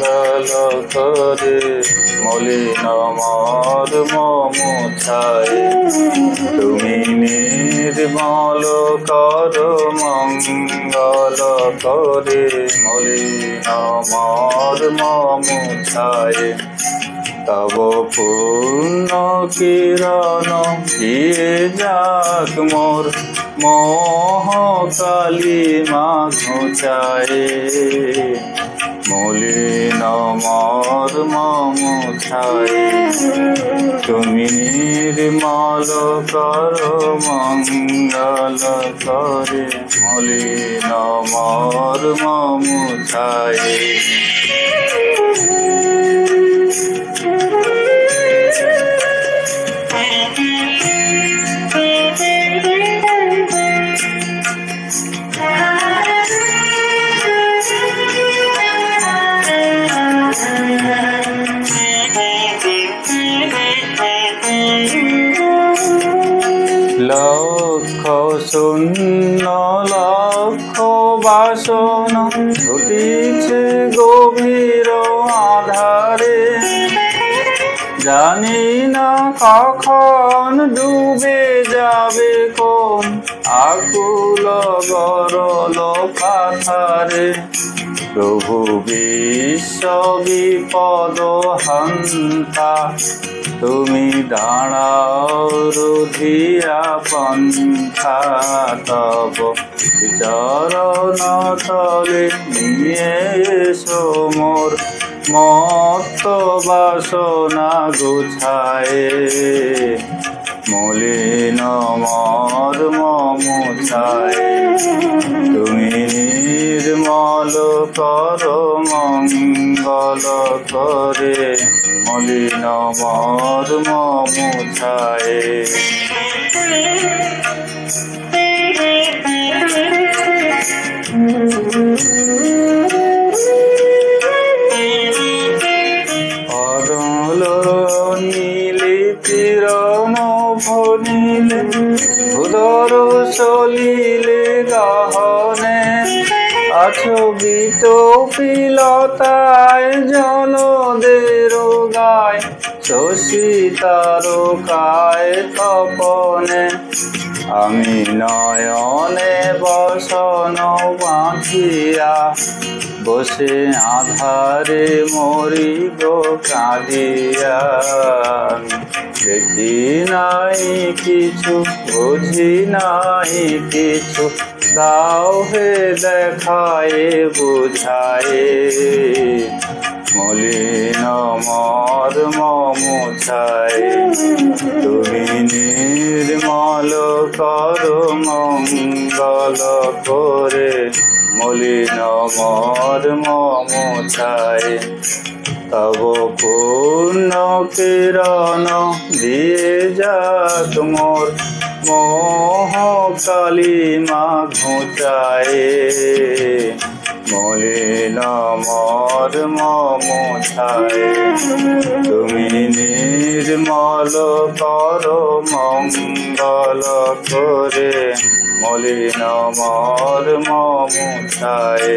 মঙ্গল করে মলিন মর্ম মুছায় তুমি নির্মল করো মঙ্গল করে মলিন মর্ম মুছায় তব পূর্ণ কিরণ দিয়ে যাক মোর মোহ কালিমা ঘুচায় মলিন মর্ম মুছায় তুমি নির্মল করো মঙ্গল করে মলিন মর্ম মুছায় লক্ষ শূন্য লক্ষ বাসনা ছুটিছে গভীর আধারে জানি না কখন ডুবে যাবে কোন আকুল গরল পাথারে প্রভু বিশ্ব বিপদ হন্তা তুমি দাঁড়াও রুধিয়া পন্থা তব চরণ তলে নিয়ে এসো মোর মত্ত বাসনা গুছায় মলিন মর্ম মুছায় তুমি নির্মল করো মঙ্গল করে মলিন মর্ম মুছায় অরল নীলে চিরণ ভনিলে উদর সলিলে গহনে আছো বিতপিলতায় জলদের গায় শশী তারকায় তপনে আমি নয়নে বসন বাঁধিয়া বসে আধারে মরি গো কাঁদিয়া দেখি নাই কিছু বুঝি নাই কিছু দাও হে দেখায় বুঝায় মলিন মর্ম মুছায় তুমি নির্মল করো মঙ্গল করে মলিন মর্ম মুছায় তব পূর্ণ কিরণ দিয়ে যাক মোর মোহ কালিমা ঘুচায় মলিন মর্ম মুছায় তুমি নির্মল করো মঙ্গল করে মলিন মর্ম মুছায়।